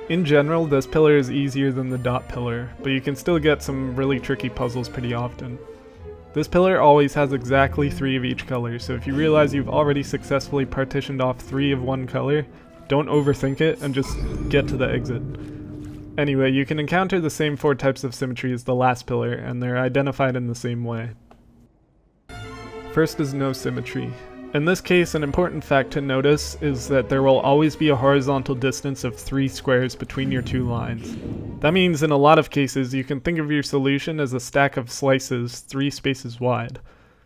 In general, this pillar is easier than the dot pillar, but you can still get some really tricky puzzles pretty often. This pillar always has exactly 3 of each color, so if you realize you've already successfully partitioned off 3 of one color, don't overthink it and just get to the exit. Anyway, you can encounter the same 4 types of symmetry as the last pillar, and they're identified in the same way. First is no symmetry. In this case, an important fact to notice is that there will always be a horizontal distance of 3 squares between your 2 lines. That means in a lot of cases you can think of your solution as a stack of slices 3 spaces wide.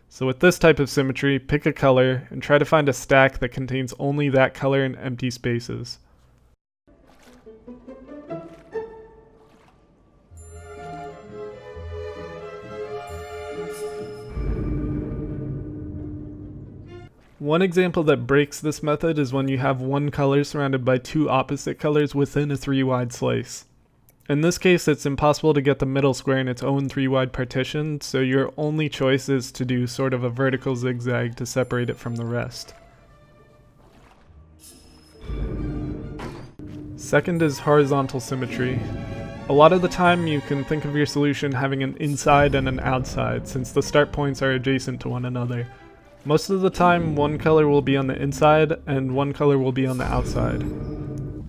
So with this type of symmetry, pick a color and try to find a stack that contains only that color in empty spaces. One example that breaks this method is when you have one color surrounded by 2 opposite colors within a 3-wide slice. In this case, it's impossible to get the middle square in its own 3-wide partition, so your only choice is to do sort of a vertical zigzag to separate it from the rest. Second is horizontal symmetry. A lot of the time you can think of your solution having an inside and an outside, since the start points are adjacent to one another. Most of the time, one color will be on the inside and one color will be on the outside.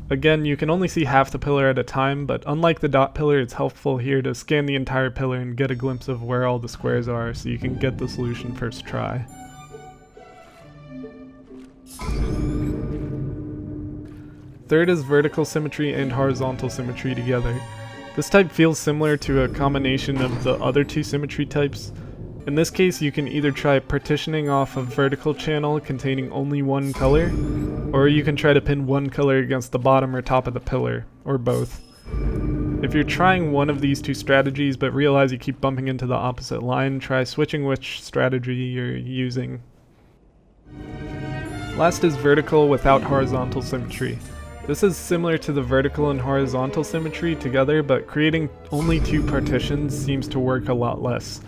Again, you can only see half the pillar at a time, but unlike the dot pillar, it's helpful here to scan the entire pillar and get a glimpse of where all the squares are so you can get the solution first try. Third is vertical symmetry and horizontal symmetry together. This type feels similar to a combination of the other 2 symmetry types. In this case, you can either try partitioning off a vertical channel containing only one color, or you can try to pin one color against the bottom or top of the pillar, or both. If you're trying one of these 2 strategies but realize you keep bumping into the opposite line, try switching which strategy you're using. Last is vertical without horizontal symmetry. This is similar to the vertical and horizontal symmetry together, but creating only 2 partitions seems to work a lot less.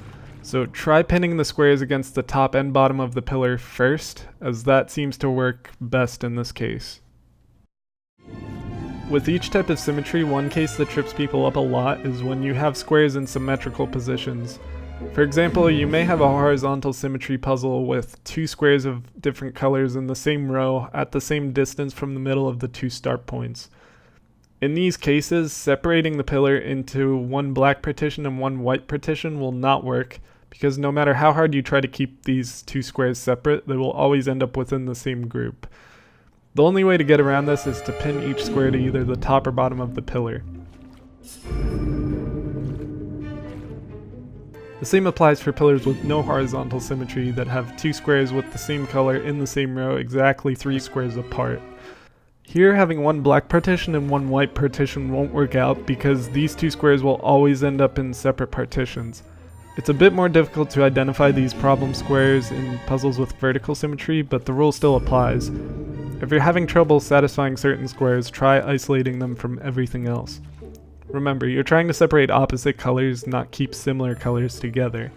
So try pinning the squares against the top and bottom of the pillar first, as that seems to work best in this case. With each type of symmetry, one case that trips people up a lot is when you have squares in symmetrical positions. For example, you may have a horizontal symmetry puzzle with 2 squares of different colors in the same row at the same distance from the middle of the 2 start points. In these cases, separating the pillar into one black partition and one white partition will not work, because no matter how hard you try to keep these 2 squares separate, they will always end up within the same group. The only way to get around this is to pin each square to either the top or bottom of the pillar. The same applies for pillars with no horizontal symmetry that have 2 squares with the same color in the same row exactly 3 squares apart. Here, having one black partition and one white partition won't work out because these 2 squares will always end up in separate partitions. It's a bit more difficult to identify these problem squares in puzzles with vertical symmetry, but the rule still applies. If you're having trouble satisfying certain squares, try isolating them from everything else. Remember, you're trying to separate opposite colors, not keep similar colors together.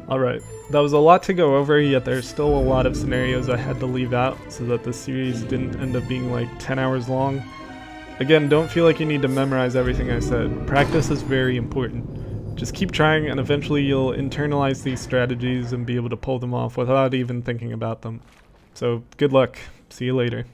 Alright, that was a lot to go over, yet there's still a lot of scenarios I had to leave out so that the series didn't end up being like 10 hours long. Again, don't feel like you need to memorize everything I said. Practice is very important. Just keep trying and eventually you'll internalize these strategies and be able to pull them off without even thinking about them. So, good luck. See you later.